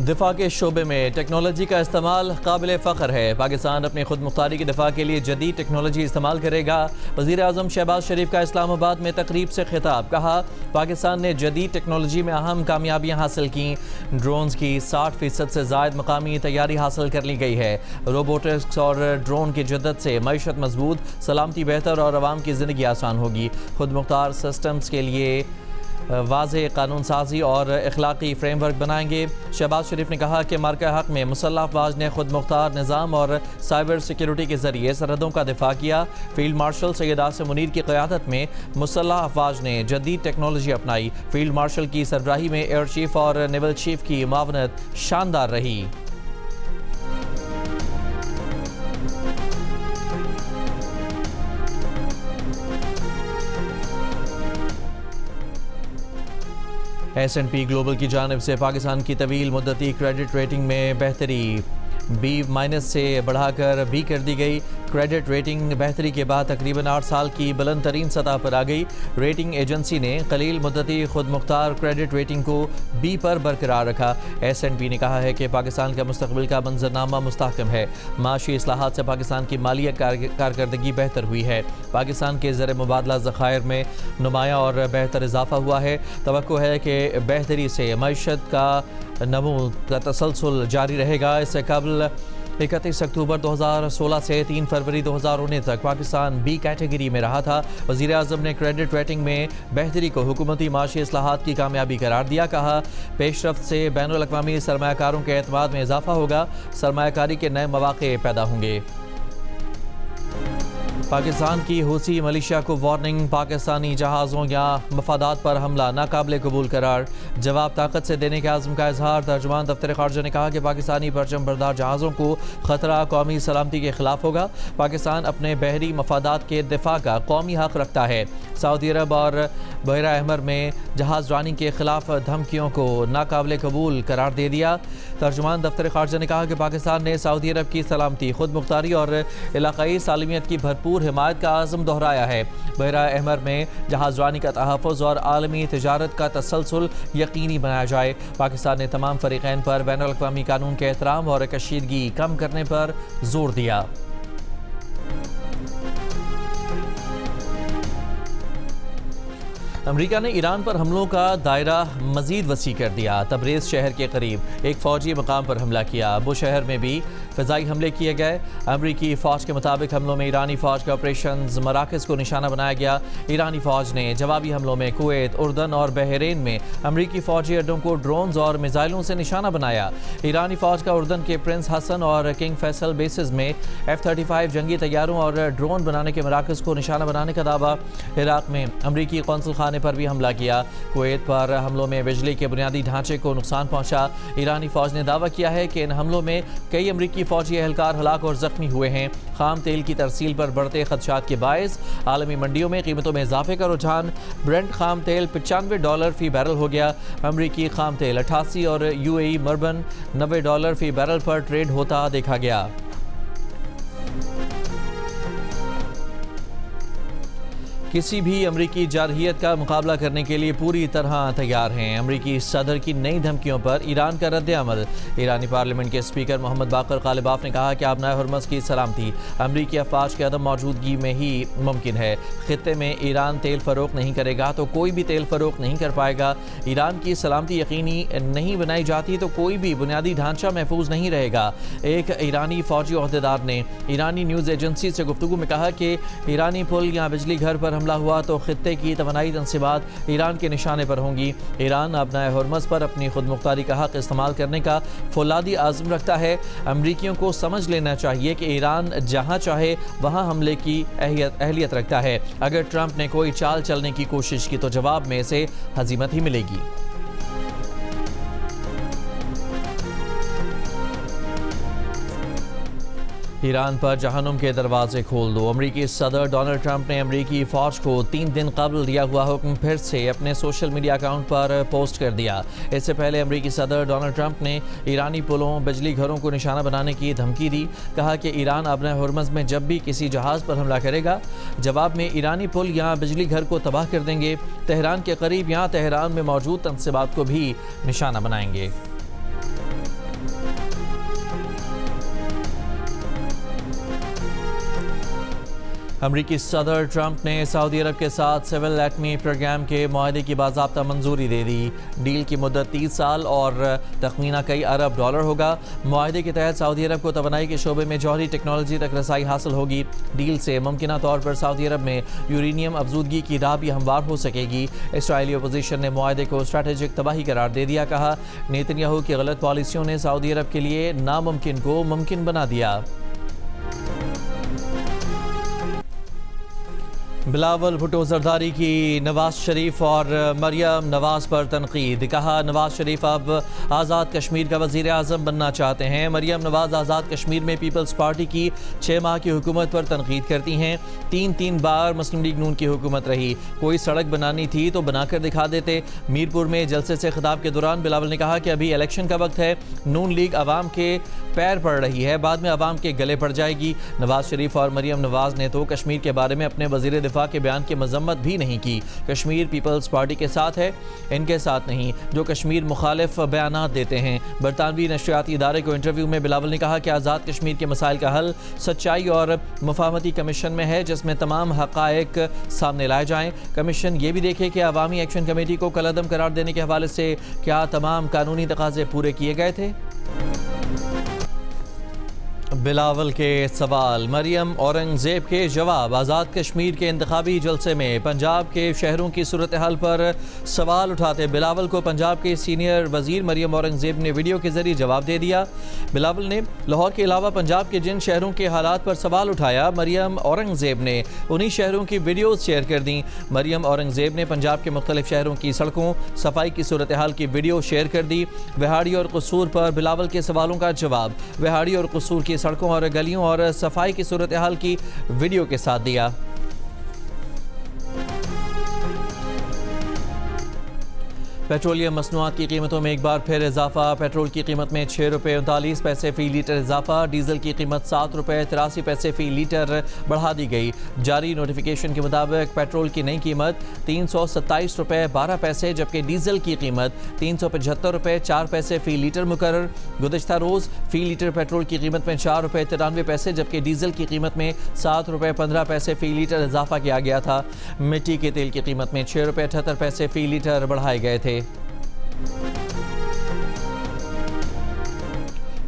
दिफा के शोबे में टेक्नोलॉजी का इस्तेमाल काबिल फ़ख्र है। पाकिस्तान अपनी खुद मुख्तारी के दिफा के लिए जदीद टेक्नोलॉजी इस्तेमाल करेगा। वज़ीर आज़म शहबाज शरीफ का इस्लामाबाद में तकरीब से खिताब। कहा, पाकिस्तान ने जदीद टेक्नोलॉजी में अहम कामयाबियाँ हासिल की। ड्रोन्स की 60% से ज़ायद मकामी तैयारी हासिल कर ली गई है। रोबोटिक्स और ड्रोन की जद्दत से मईशत मजबूत, सलामती बेहतर और आवाम की ज़िंदगी आसान होगी। खुद मुख्तार सिस्टम्स के लिए वाज़े कानून साजी और अखलाकी फ्रेमवर्क बनाएंगे। शहबाज शरीफ ने कहा कि मार्का हक में मुसल्लह अफवाज ने खुद मुख्तार निज़ाम और साइबर सिक्योरिटी के ज़रिए सरहदों का दिफा किया। फील्ड मार्शल सैयद आसिम मुनीर की क़यादत में मुसल्लह अफवाज ने जदीद टेक्नोलॉजी अपनाई। फील्ड मार्शल की सरबराही में एयर चीफ और नेवल चीफ की मावनत शानदार रही। S&P ग्लोबल की जानिब से पाकिस्तान की तवील मुद्दती क्रेडिट रेटिंग में बेहतरी B- से बढ़ाकर B कर दी गई। क्रेडिट रेटिंग बेहतरी के बाद तकरीबन 8 साल की बुलंद तरीन सतह पर आ गई। रेटिंग एजेंसी ने कलील मुद्दती खुद मुख्तार क्रेडिट रेटिंग को B पर बरकरार रखा। S&P ने कहा है कि पाकिस्तान का मुस्तकबिल का मंजरनामा मुस्तहकम है। माशी इस्लाहात से पाकिस्तान की मालिया कारकर्दगी बेहतर हुई है। पाकिस्तान के ज़र मुबादला ज़खायर में नुमाया और बेहतर इजाफा हुआ है। तवक्को है कि बेहतरी से मईशत का नमू का तसलसल जारी रहेगा। इससे कबल 31 अक्टूबर 2016 से 3 फरवरी 2019 तक पाकिस्तान B कैटेगरी में रहा था। वज़ीर आज़म ने क्रेडिट रेटिंग में बेहतरी को हुकूमती माशी इस्लाहात की कामयाबी करार दिया। कहा, पेशरफ्त से बैनुल अक़वामी सरमायाकारों के एतमाद में इजाफा होगा। सरमायाकारी के नए मौक़े पैदा होंगे। पाकिस्तान की हूसी मलेशिया को वार्निंग। पाकिस्तानी जहाज़ों या मफादात पर हमला नाकाबिल कबूल करार। जवाब ताकत से देने के आज़म का इजहार। तर्जुमान दफ्तर ख़ारजा ने कहा कि पाकिस्तानी परचम बरदार जहाज़ों को ख़तरा कौमी सलामती के खिलाफ होगा। पाकिस्तान अपने बहरी मफादात के दिफा का कौमी हक रखता है। सऊदी अरब और बहरा अहमर में जहाज़ रानी के खिलाफ धमकियों को नाकाबिल कबूल करार दे दिया। तर्जुमान दफ्तर ख़ारजा ने कहा कि पाकिस्तान ने सऊदी अरब की सलामती, खुद मुख्तारी और इलाकाई सालमियत की भरपूर हिमायत का आज़म दोहराया है। बहरा अहमर में जहाज़ रानी का तहफ़्फ़ुज़ और आलमी तिजारत का तसलसल यकीनी बनाया जाए। पाकिस्तान ने तमाम फ़रीक़ैन पर बैनुल अक़वामी कानून के एहतराम और कशीदगी कम करने पर जोर दिया। अमेरिका ने ईरान पर हमलों का दायरा मज़ीद वसी कर दिया। तबरेज़ शहर के करीब एक फ़ौजी मकाम पर हमला किया। अबू शहर में भी फ़िज़ाई हमले किए गए। अमरीकी फ़ौज के मुताबिक हमलों में ईरानी फ़ौज के ऑपरेशन मराकज़ को निशाना बनाया गया। ईरानी फ़ौज ने जवाबी हमलों में कुवैत, उर्दन और बहरीन में अमरीकी फ़ौजी अड्डों को ड्रोन्स और मिसाइलों से निशाना बनाया। ईरानी फ़ौज का उर्दन के प्रिंस हसन और किंग फैसल बेसिस में F-35 जंगी तैयारों और ड्रोन बनाने के मराकज़ को निशाना बनाने का दावा। इराक़ में अमरीकी कौंसल खाने पर भी हमला किया। कुवैत पर हमलों में बिजली के बुनियादी ढांचे को नुकसान पहुंचा। ईरानी फौज ने दावा किया है कि इन हमलों में कई अमरीकी फौजी एहलकार हलाक और जख्मी हुए हैं। खाम तेल की तरसील पर बढ़ते खदशात के बायस आलमी मंडियों में कीमतों में इजाफे का रुझान। ब्रेंट खाम तेल $95 फी बैरल हो गया। अमरीकी खाम तेल 88 और UAE मर्बन $90 फी बैरल पर ट्रेड होता देखा गया। किसी भी अमरीकी जारहियत का मुकाबला करने के लिए पूरी तरह तैयार हैं। अमरीकी सदर की नई धमकियों पर ईरान का रद्द-ए-अमल। ईरानी पार्लियामेंट के स्पीकर मोहम्मद बाकर गालिबाफ ने कहा कि आबनाए हुर्मज़ की सलामती अमरीकी अफवाज की अदम मौजूदगी में ही मुमकिन है। खित्ते में ईरान तेल फ़रोख्त नहीं करेगा तो कोई भी तेल फ़रोख्त नहीं कर पाएगा। ईरान की सलामती यकीनी नहीं बनाई जाती तो कोई भी बुनियादी ढांचा महफूज नहीं रहेगा। एक ईरानी फ़ौजी ओहदेदार ने ईरानी न्यूज़ एजेंसी से गुफ्तगू में कहा कि ईरानी पुल या बिजली घर पर हमला हुआ तो खित्ते की तवानाई तनसीबात ईरान के निशाने पर होंगी। ईरान अपनाए हुर्मज़ पर अपनी खुद मुख्तारी का हक इस्तेमाल करने का फौलादी आज़म रखता है। अमरीकियों को समझ लेना चाहिए कि ईरान जहां चाहे वहां हमले की अहलियत रखता है। अगर ट्रंप ने कोई चाल चलने की कोशिश की तो जवाब में से हजीमत ही मिलेगी। ईरान पर जहन्नुम के दरवाजे खोल दो। अमरीकी सदर डोनाल्ड ट्रंप ने अमरीकी फ़ौज को 3 दिन कबल दिया हुआ हुक्म फिर से अपने सोशल मीडिया अकाउंट पर पोस्ट कर दिया। इससे पहले अमरीकी सदर डोनाल्ड ट्रंप ने ईरानी पुलों, बिजली घरों को निशाना बनाने की धमकी दी। कहा कि ईरान अपने हुर्मज़ में जब भी किसी जहाज़ पर हमला करेगा, जवाब में ईरानी पुल या बिजली घर को तबाह कर देंगे। तेहरान के करीब या तेहरान में मौजूद तनसीबात को भी निशाना बनाएंगे। अमरीकी सदर ट्रंप ने सऊदी अरब के साथ सिविल एटमी प्रोग्राम के मुआहदे की बाज़ाब्ता मंजूरी दे दी। डील की मुद्दत 30 साल और तखमीना कई अरब डॉलर होगा। मुआहदे के तहत सऊदी अरब को तवानाई के शोबे में जौहरी टेक्नोलॉजी तक रसाई हासिल होगी। डील से मुमकिना तौर पर सऊदी अरब में यूरेनियम अफजूदगी की राह भी हमवार हो सकेगी। इसराइली अपोजिशन ने मुआहदे को स्ट्रैटेजिक तबाही करार दे दिया। कहा, नेतन्याहू की गलत पॉलिसियों ने सऊदी अरब के लिए नामुमकिन को मुमकिन बना दिया। बिलावल भुट्टो जरदारी की नवाज शरीफ और मरियम नवाज पर तनकीद। कहा, नवाज शरीफ अब आज़ाद कश्मीर का वज़ीर आज़म बनना चाहते हैं। मरियम नवाज आज़ाद कश्मीर में पीपल्स पार्टी की 6 माह की हुकूमत पर तनकीद करती हैं। 3 बार मुस्लिम लीग नून की हुकूमत रही। कोई सड़क बनानी थी तो बनाकर दिखा देते। मीरपुर में जलसे से खिताब के दौरान बिलावल ने कहा कि अभी इलेक्शन का वक्त है। नून लीग अवाम के पैर पड़ रही है, बाद में अवाम के गले पड़ जाएगी। नवाज शरीफ और मरियम नवाज ने तो कश्मीर के बारे में अपने वज़ीर दिफा के बयान की मजम्मत भी नहीं की। कश्मीर पीपल्स पार्टी के साथ है, इनके साथ नहीं, जो कश्मीर मुखालिफ बयानात देते हैं। बरतानवी नशरियाती इदारे को इंटरव्यू में बिलावल ने कहा कि आज़ाद कश्मीर के मसाइल का हल सच्चाई और मुफाहमती कमीशन में है, जिसमें तमाम हक़ाइक़ सामने लाए जाएँ। कमीशन ये भी देखे कि अवामी एक्शन कमेटी को कलअदम करार देने के हवाले से क्या तमाम कानूनी तकाज़े पूरे किए गए थे। बिलावल के सवाल, मरियम औरंगजेब के जवाब। आज़ाद कश्मीर के इंतखाबी जलसे में पंजाब के शहरों की सूरत हाल पर सवाल उठाते बिलावल को पंजाब के सीनियर वजीर मरियम औरंगजेब ने वीडियो के जरिए जवाब दे दिया। बिलावल ने लाहौर के अलावा पंजाब के जिन शहरों के हालात पर सवाल उठाया, मरियम औरंगजेब ने उन्हीं शहरों की वीडियोज़ शेयर कर दी। मरियम औरंगजेब ने पंजाब के मुख्तलिफ शहरों की सड़कों सफाई की सूरत हाल की वीडियो शेयर कर दी। विहाड़ी और कसूर पर बिलावल के सवालों का जवाब। विहाड़ी और कसूर की सड़कों और गलियों और सफाई की सूरत हाल की वीडियो के साथ दिया। पेट्रोलियम मसनूआत की कीमतों में एक बार फिर इजाफा। पेट्रोल की कीमत में 6 रुपये 39 पैसे फ़ी लीटर इजाफा। डीजल की कीमत 7 रुपये 83 पैसे फ़ी लीटर बढ़ा दी गई। जारी नोटिफिकेशन के मुताबिक पेट्रोल की नई कीमत 327 रुपये 12 पैसे, जबकि डीजल की कीमत 375 रुपये 4 पैसे फ़ी लीटर मुकर्रर। गुज़श्ता रोज़ फ़ी लीटर पेट्रोल की कीमत में 4 रुपये 93 पैसे, जबकि डीजल की कीमत में 7 रुपये 15 पैसे फ़ी लीटर इजाफा किया गया था। मिट्टी के तेल की कीमत में 6 रुपये 78 पैसे फ़ी लीटर बढ़ाए गए थे।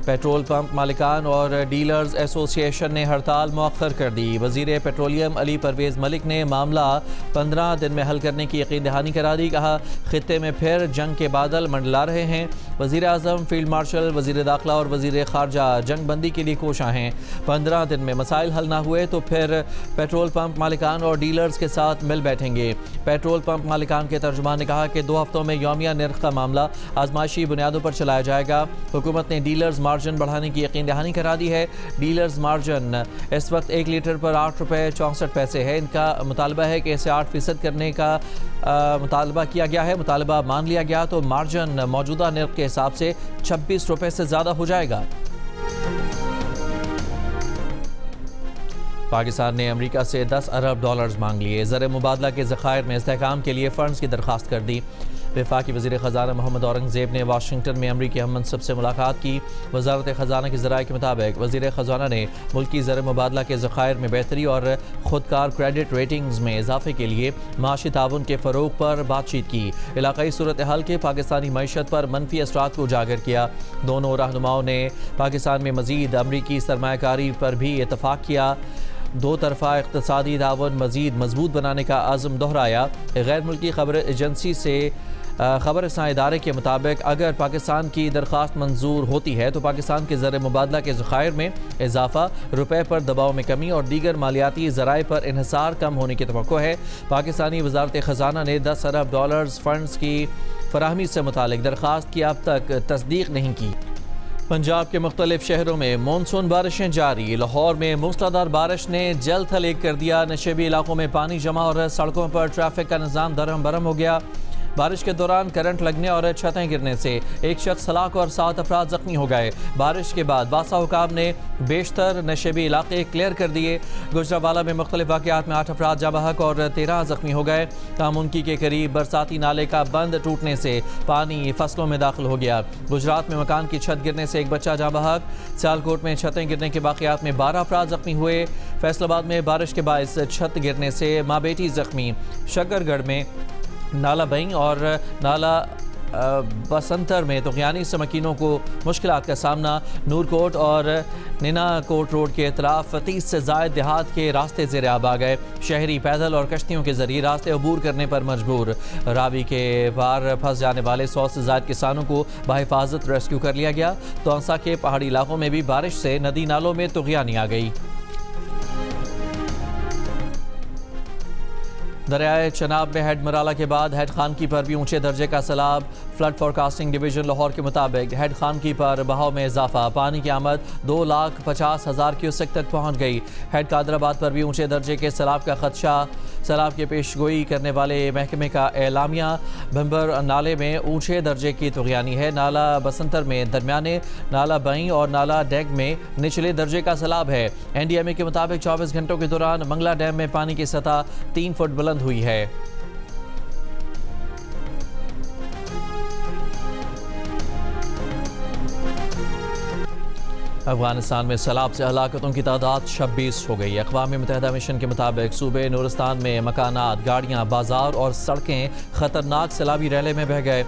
पेट्रोल पंप मालिकान और डीलर्स एसोसिएशन ने हड़ताल मौखर कर दी। वज़ीर पेट्रोलियम अली परवेज़ मलिक ने मामला 15 दिन में हल करने की यकीन दहानी करा दी। कहा, खित्ते में फिर जंग के बादल मंडला रहे हैं। वज़ीर आज़म, फील्ड मार्शल, वज़ीर दाखिला और वज़ीर ख़ारजा जंग बंदी के लिए कोशां हैं। 15 दिन में मसाइल हल ना हुए तो फिर पेट्रोल पंप मालिकान और डीलर्स के साथ मिल बैठेंगे। पेट्रोल पंप मालिकान के तर्जुमान ने कहा कि 2 हफ्तों में यौमिया निर्ख का मामला आजमाइशी बुनियादों पर चलाया जाएगा। हुकूमत ने डीलर्स मार्जिन बढ़ाने की यकीन दहानी करा दी है। डीलर्स मार्जिन इस वक्त 1 लीटर पर 8 रुपये 64 पैसे है। इनका मुतालबा है कि इसे 8% करने का मुतालबा किया गया है। मुतालबा मान लिया गया तो मार्जिन मौजूदा निर्ख के हिसाब से 26 रुपये से ज़्यादा हो जाएगा। पाकिस्तान ने अमेरिका से 10 अरब डॉलर्स मांग लिए। ज़र मुबादला के ज़खायर में इस्तेहकाम के लिए फ़ंड्स की दरख्वास्त कर दी। वफाकी वज़ीर ख़जाना मोहम्मद औरंगज़ेब ने वाशिंगटन में अमरीकी हम मनसब से मुलाकात की। वज़ारत ख़जाना के ज़राए के मुताबिक वज़ीर ख़जाना ने मुल्की ज़र मुबादला के ज़खायर में बेहतरी और ख़ुदकार क्रेडिट रेटिंग्स में इजाफे के लिए माशी ताउन के फ़रोग़ पर बातचीत की। इलाक़ाई सूरत हाल के पाकिस्तानी मईशत पर मनफी असरात को उजागर किया। दोनों रहनुमाओं ने पाकिस्तान में मज़ीद अमरीकी सरमायाकारी पर भी इतफ़ाक़ किया। 2 तरफ़ा इक़्तिसादी ताउन मज़ीद मजबूत बनाने का अज़्म दोहराया। गैर मुल्की खबर एजेंसी से खबर रसां इदारे के मुताबिक अगर पाकिस्तान की दरख्वास्त मंजूर होती है तो पाकिस्तान के ज़र मुबादला के ज़खायर में इजाफा, रुपये पर दबाव में कमी और दीगर मालियाती ज़राए पर इन्हिसार कम होने की तवक्को है। पाकिस्तानी वज़ारत ख़जाना ने 10 अरब डॉलर्स फ़ंड्स की फराहमी से मुतालिक दरख्वास्त की अब तक तस्दीक नहीं की। पंजाब के मुख्तलिफ शहरों में मानसून बारिशें जारी। लाहौर में मूसलाधार बारिश ने जल थल एक कर दिया। नशेबी इलाकों में पानी जमा और सड़कों पर ट्रैफिक का निज़ाम दरहम बरहम हो गया। बारिश के दौरान करंट लगने और छतें गिरने से एक शख्स हलाक और 7 अफराद जख्मी हो गए। बारिश के बाद बासा हुकाम ने बेशतर नशेबी इलाके क्लियर कर दिए। गुजरावाला में मुख्तलिफ वाक़यात में 8 अफराद जाँ बहक और 13 जख्मी हो गए। तामुनकी के करीब बरसाती नाले का बंद टूटने से पानी फसलों में दाखिल हो गया। गुजरात में मकान की छत गिरने से एक बच्चा जाँ बहक। सियालकोट में छतें गिरने के वाक़यात में 12 अफराद जख्मी हुए। फैसलाबाद में बारिश के बायस छत गिरने से माँ बेटी जख्मी। शकरगढ़ में नाला बई और नाला बसंतर में तुग़यानी से मकीनों को मुश्किलात का सामना। नूरकोट और निना कोट रोड के इतराफ 30 से ज़ायद देहात के रास्ते ज़ेर आब आ गए। शहरी पैदल और कश्तियों के ज़रिए रास्ते अबूर करने पर मजबूर। रावी के पार फंस जाने वाले 100 से ज़ायद किसानों को बाहिफाजत रेस्क्यू कर लिया गया। तौंसा के पहाड़ी इलाकों में भी बारिश से नदी नालों में तुग़यानी आ गई। दरियाए चनाब में हेड मराला के बाद हेड खानकी पर भी ऊंचे दर्जे का सैलाब। फ्लड फोरकास्टिंग डिवीजन लाहौर के मुताबिक हेड खानकी पर बहाव में इजाफा। पानी की आमद 2,50,000 क्यूसेक तक पहुंच गई। हेड कादराबाद पर भी ऊंचे दर्जे के सैलाब का खदशा। सैलाब की पेशगोई करने वाले महकमे का एलामिया। भंबर नाले में ऊंचे दर्जे की तुग़यानी है। नाला बसंतर में दरमियाने, नाला बई और नाला डेग में निचले दर्जे का सैलाब है। NDMA के मुताबिक 24 घंटों के दौरान मंगला डैम में पानी की सतह 3 फुट बुलंद हुई है। अफगानिस्तान में सैलाब से हलाकतों की तादाद 26 हो गई। अक़वाम मुत्तहिदा मिशन के मुताबिक सूबे नूरिस्तान में मकानात, गाड़ियाँ, बाजार और सड़कें खतरनाक सैलाबी रैले में बह गए।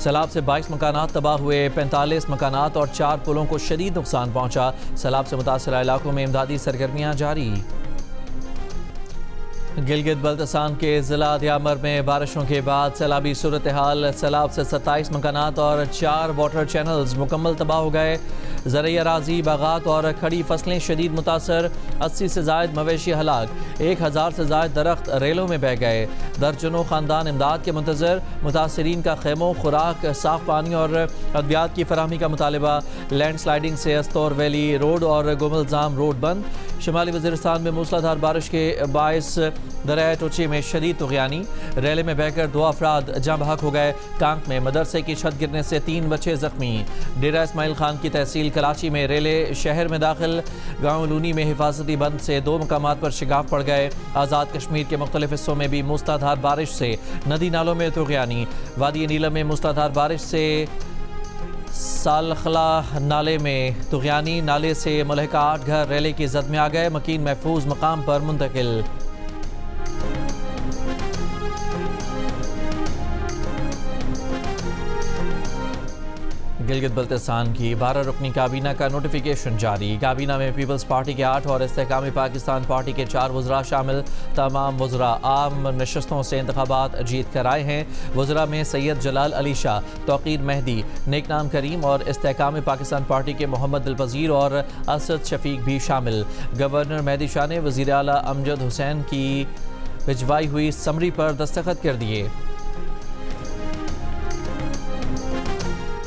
सैलाब से 22 मकानात तबाह हुए। 45 मकानात और 4 पुलों को शदीद नुकसान पहुँचा। सैलाब से मुतासरा इलाकों में इमदादी सरगर्मियाँ जारी। गिलगित बल्तिस्तान के ज़िला दियामर में बारिशों के बाद सैलाबी सूरत हाल। सैलाब से 27 मकानात और 4 वाटर चैनल्स मुकम्मल तबाह हो गए। ज़रई अराज़ी, बागात और खड़ी फसलें शदीद मुतासर। 80 से ज़ायद मवेशी हलाक। 1000 से ज़ायद दरख्त रेलों में बह गए। दर्जनों ख़ानदान इमदाद के मुंतज़र। मुतासरीन का खैमों, खुराक, साफ़ पानी और अद्वियात की फराहमी का मुतालबा। लैंड स्लाइडिंग से अस्तौर वैली रोड और गुमलजाम रोड बंद। शुमाली वज़ीरिस्तान में मूसलाधार बारिश के बायस दरिया टोची में शदीद तुग़यानी। रेले में बहकर 2 अफराद जाँ बहक हो गए। कांक में मदरसे की छत गिरने से 3 बच्चे जख्मी। डेरा इस्माइल खान की तहसील कराची में रेले शहर में दाखिल। गाँव लूनी में हिफाजती बंद से 2 मकामात पर शिगाफ पड़ गए। आज़ाद कश्मीर के मुख्तलिफ हिस्सों में भी मूसलाधार बारिश से नदी नालों में तुग़यानी। वादी नीलम में मूसलाधार बारिश से सालखला नाले में तुग़यानी। नाले से मुलहका 8 घर रेले की जद में आ गए। मकीन महफूज मकाम पर मुंतकिल। गिलगित बल्तिस्तान की 12 रुकनी काबीना का नोटिफिकेशन जारी। काबीना में पीपल्स पार्टी के 8 और इस्तेहकामी पाकिस्तान पार्टी के 4 वज़रा शामिल। तमाम वज़रा आम नशस्तों से इंतखाबात जीत कर आए हैं। वज़रा में सैयद जलाल अली शाह, तौक़ीर मेहदी, नेकनाम करीम और इस्तेहकामी पाकिस्तान पार्टी के मोहम्मद दिलपज़ीर और असद शफीक भी शामिल। गवर्नर मेहदी शाह ने वज़ीर आला अमजद हुसैन की भिजवाई हुई समरी पर दस्तखत कर दिए।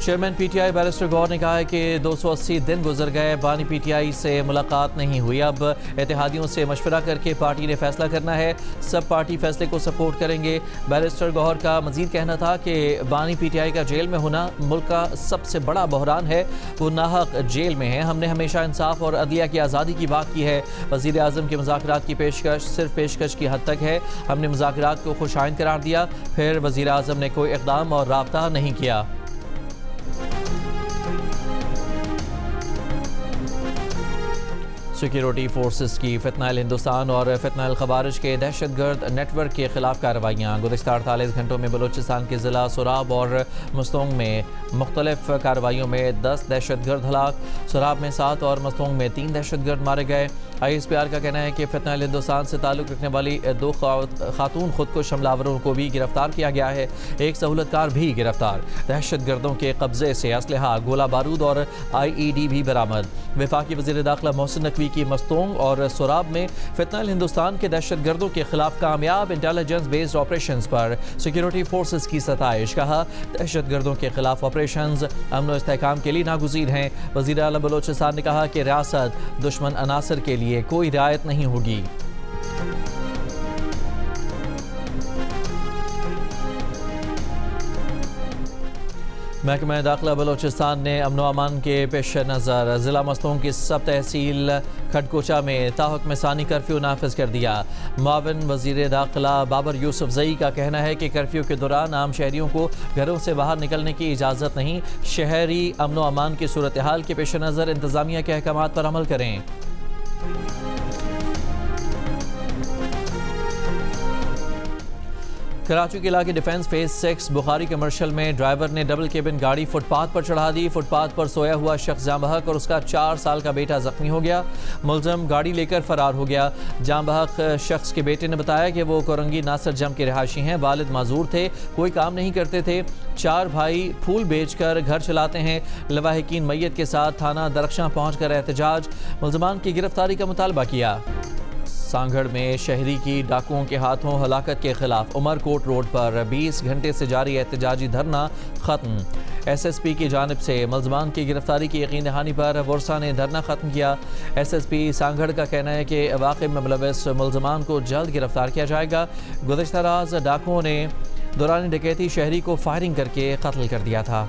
चेयरमैन PTI बैरिस्टर गौर ने कहा है कि 280 दिन गुजर गए, बानी PTI से मुलाकात नहीं हुई। अब इत्तेहादियों से मशवरा करके पार्टी ने फैसला करना है। सब पार्टी फैसले को सपोर्ट करेंगे। बैरिस्टर गौर का मजीद कहना था कि बानी PTI का जेल में होना मुल्क का सबसे बड़ा बहरान है। वो नाहक जेल में है। हमने हमेशा इंसाफ और अदलिया की आज़ादी की बात की है। वज़ीर आज़म के मुज़ाकरात की पेशकश सिर्फ पेशकश की हद तक है। हमने मुज़ाकरात को खुशाइंद करार दिया, फिर वज़ीर आज़म ने कोई इक़दाम और राब्ता नहीं किया। सिक्योरिटी फोर्सेस की फितनाइल हिंदुस्तान और फितनाइल खवारिज के दहशतगर्द नेटवर्क के खिलाफ कार्रवाइयाँ। गुज़िश्ता 48 घंटों में बलूचिस्तान के ज़िला सोराब और मस्तोंग में मुख्तलिफ कार्रवाइयों में 10 दहशतगर्द हलाक। सोराब में 7 और मस्तोंग में 3 दहशतगर्द मारे गए। ISPR का कहना है कि फितनाइल हिंदुस्तान से ताल्लुक़ रखने वाली 2 खातून खुदकुश हमलावरों को भी गिरफ्तार किया गया है। एक सहूलतकार भी गिरफ्तार। दहशतगर्दों के कब्जे से असलहा, गोला बारूद और IED भी बरामद। वफाकी वज़ीर दाखिला मोहसिन नकवी की मस्तोंग और सोराब में फितनाइल हिंदुस्तान के दहशतगर्दों के खिलाफ कामयाब इंटेलिजेंस बेस्ड ऑपरेशंस पर सिक्योरिटी फोर्सेस की सताइश। कहा, दहशतगर्दों के खिलाफ ऑपरेशंस अमन और इस्तेहकाम के लिए नागुज़ीर हैं। वज़ीर आला बलोचिस्तान ने कहा कि रियासत दुश्मन अनासर के लिए कोई रियायत नहीं होगी। महकमा दाखिला बलोचिस्तान ने अमन अमान के पेश नज़र ज़िला मस्तूम की सब तहसील खडकोचा में ताहुक्म सानी कर्फ्यू नाफिज कर दिया। मुआविन वज़ीर दाखिला बाबर यूसुफजई का कहना है कि कर्फ्यू के दौरान आम शहरियों को घरों से बाहर निकलने की इजाज़त नहीं। शहरी अमन अमान की सूरत हाल के पेश नज़र इंतज़ामिया के अहकामात पर अमल करें। कराची के इलाके डिफेंस फेज 6 बुखारी कमर्शियल में ड्राइवर ने डबल केबिन गाड़ी फुटपाथ पर चढ़ा दी। फुटपाथ पर सोया हुआ शख्स जाँ बहक और उसका 4 साल का बेटा जख्मी हो गया। मुलजम गाड़ी लेकर फरार हो गया। जाँ बहक शख्स के बेटे ने बताया कि वो कोरंगी नासर जम के रिहायशी हैं। वालिद माजूर थे, कोई काम नहीं करते थे। 4 भाई फूल बेचकर घर चलाते हैं। लवाहिकीन मैयत के साथ थाना दरख्शां पहुंचकर एहतजाज, मुलजमान की गिरफ्तारी का मुतालबा किया। सांगड़ में शहरी की डाकुओं के हाथों हलाकत के खिलाफ उमरकोट रोड पर 20 घंटे से जारी एहतजाजी धरना खत्म। SSP की जानिब से मुलजमान की गिरफ्तारी की यकीन दहानी पर वर्सा ने धरना खत्म किया। SSP सांगड़ का कहना है कि वाक़े में मुलविस मुलजमान को जल्द गिरफ्तार किया जाएगा। गुज़श्ता रात डाकुओं ने दौरान डकैती शहरी को फायरिंग करके कत्ल कर दिया था।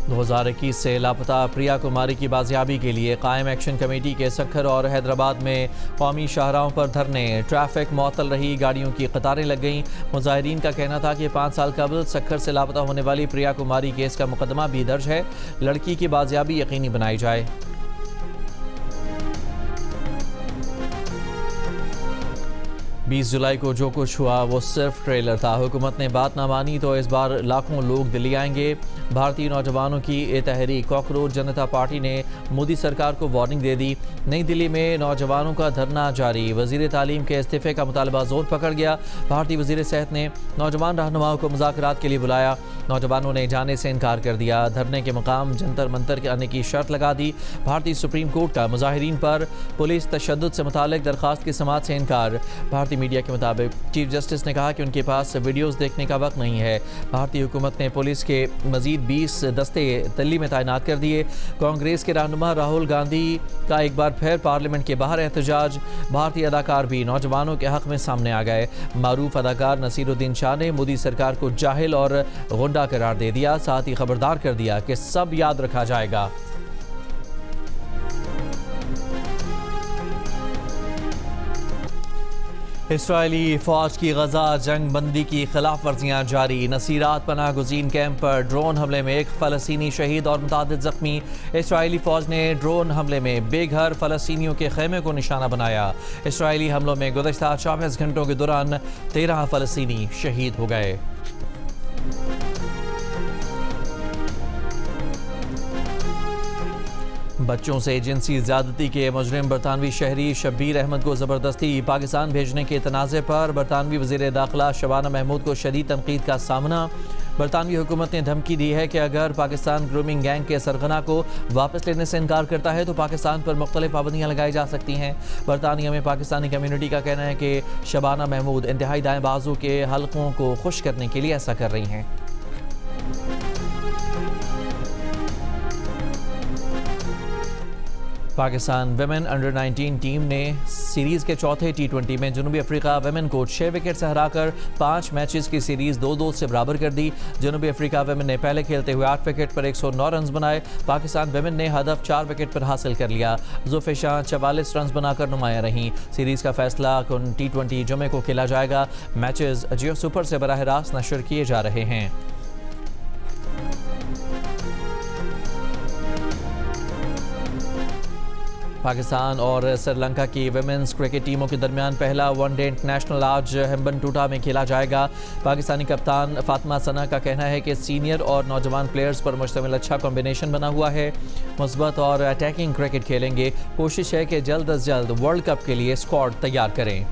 दो 2021 से लापता प्रिया कुमारी की बाजियाबी के लिए कायम एक्शन कमेटी के सक्खर और हैदराबाद में कौमी शाहराहों पर धरने, ट्रैफिक मुअत्तल रही, गाड़ियों की कतारें लग गईं। मुजाहिरीन का कहना था कि 5 साल कबल सक्खर से लापता होने वाली प्रिया कुमारी केस का मुकदमा भी दर्ज है। लड़की की बाजियाबी यकीनी बनाई जाए। 20 जुलाई को जो कुछ हुआ वो सिर्फ ट्रेलर था। हुकूमत ने बात ना मानी तो इस बार लाखों लोग दिल्ली आएंगे। भारतीय नौजवानों की ये तहरीक कॉकरोच जनता पार्टी ने मोदी सरकार को वार्निंग दे दी। नई दिल्ली में नौजवानों का धरना जारी, वजीर तालीम के इस्तीफे का मुतालबा जोर पकड़ गया। भारतीय वजीर सेहत ने नौजवान रहनुमाओं को मुज़ाकरात के लिए बुलाया। नौजवानों ने जाने से इनकार कर दिया। धरने के मकाम जंतर मंतर के आने की शर्त लगा दी। भारतीय सुप्रीम कोर्ट का मुजाहिरीन पर पुलिस तशद्दुद से मुतालिक दरख्वास्त की समाअत से इनकार। भारतीय मीडिया के मुताबिक चीफ जस्टिस ने कहा कि उनके पास वीडियोस देखने का वक्त नहीं है। भारतीय हुकूमत ने पुलिस के मजीद 20 दस्ते दिल्ली में तैनात कर दिए। कांग्रेस के रहनुमा राहुल गांधी का एक बार फिर पार्लियामेंट के बाहर एहतजाज। भारतीय अदाकार भी नौजवानों के हक में सामने आ गए। मारूफ अदाकार नसीरुद्दीन शाह ने मोदी सरकार को जाहिल और गुंडा करार दे दिया। साथ ही खबरदार कर दिया कि सब याद रखा जाएगा। इसराइली फ़ौज की गजा जंग बंदी की खिलाफ वर्जियाँ जारी। नसीरात पनाह गुज़ीन कैंप पर ड्रोन हमले में एक फ़लस्तीनी शहीद और मुतादिद ज़ख्मी। इसराइली फ़ौज ने ड्रोन हमले में बेघर फ़लस्तीनियों के खेमे को निशाना बनाया। इसराइली हमलों में गुज़श्ता 24 घंटों के दौरान 13 फ़लस्तीनी शहीद हो गए। बच्चों से जिनसी ज़्यादती के मुजरिम बरतानवी शहरी शब्बीर अहमद को ज़बरदस्ती पाकिस्तान भेजने के तनाज़े पर बरतानवी वज़ीर दाखिला शबाना महमूद को शदीद तनकीद का सामना। बरतानवी हुकूमत ने धमकी दी है कि अगर पाकिस्तान ग्रूमिंग गैंग के सरगना को वापस लेने से इनकार करता है तो पाकिस्तान पर मुख्तलिफ पाबंदियाँ लगाई जा सकती हैं। बरतानिया में पाकिस्तानी कम्यूनिटी का कहना है कि शबाना महमूद इंतहाई दाएँ बाजू के हल्कों को खुश करने के लिए ऐसा कर रही हैं। पाकिस्तान वेमेन अंडर 19 टीम ने सीरीज़ के चौथे T20 में जनूबी अफ्रीका वेमेन को 6 विकेट से हराकर 5 मैचेस की सीरीज़ 2-2 से बराबर कर दी। जनूबी अफ्रीका वेमेन ने पहले खेलते हुए 8 विकेट पर 109 रन बनाए। पाकिस्तान वेमेन ने हदफ 4 विकेट पर हासिल कर लिया। जुल्फिशां 44 रन बनाकर नुमाया रहीं। सीरीज़ का फैसला T20 जुमे को खेला जाएगा। मैचेस जियो सुपर से बराह रास्त नशर किए जा रहे हैं। पाकिस्तान और श्रीलंका की विमेंस क्रिकेट टीमों के दरमियान पहला वनडे इंटरनेशनल आज हेम्बनटोटा में खेला जाएगा। पाकिस्तानी कप्तान फातिमा सना का कहना है कि सीनियर और नौजवान प्लेयर्स पर मुश्तमिल अच्छा कॉम्बिनेशन बना हुआ है। मुस्बत और अटैकिंग क्रिकेट खेलेंगे। कोशिश है कि जल्द अज जल्द वर्ल्ड कप के लिए स्क्वाड तैयार करें।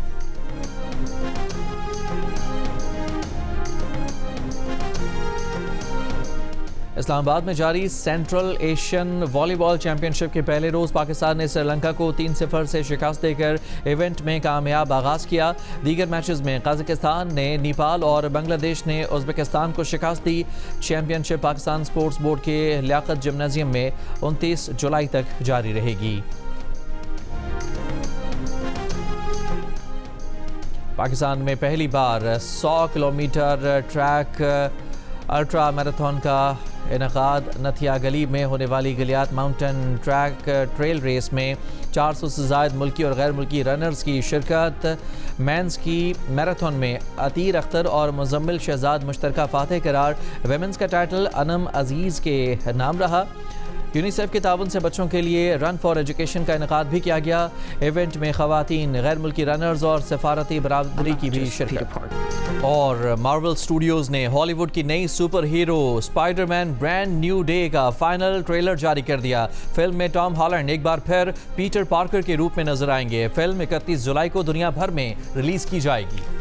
इस्लामाबाद में जारी सेंट्रल एशियन वॉलीबॉल चैंपियनशिप के पहले रोज़ पाकिस्तान ने श्रीलंका को 3-0 से शिकस्त देकर इवेंट में कामयाब आगाज़ किया। दीगर मैचेस में कजाकिस्तान ने नेपाल और बांग्लादेश ने उज़्बेकिस्तान को शिकस्त दी। चैंपियनशिप पाकिस्तान स्पोर्ट्स बोर्ड के लियाकत जिम्नाजियम में 29 जुलाई तक जारी रहेगी। पाकिस्तान में पहली बार 100 किलोमीटर ट्रैक अल्ट्रा मैराथन का इनकाद नथिया गली में होने वाली Galiyat mountain track trail race में 400 से ज़ायद मुल्की और गैर मुल्की रनर्स की शिरकत। मेंस की मैराथन में अतीर अख्तर और मुजम्मिल शहजाद मुश्तरका फातह करार। वेमेंस का टाइटल अनम अजीज़ के नाम रहा। यूनिसेफ के ताउन से बच्चों के लिए रन फॉर एजुकेशन का इनकाद भी किया गया। इवेंट में खवातीन, गैर मुल्की रनर्स और सफारती बरादरी की भी शिरकत। और मार्वल स्टूडियोज ने हॉलीवुड की नई super hero Spiderman brand new day का फाइनल ट्रेलर जारी कर दिया। फिल्म में टॉम हॉलैंड एक बार फिर पीटर पार्कर के रूप में नजर आएंगे। फिल्म 31 जुलाई को दुनिया भर में रिलीज की जाएगी।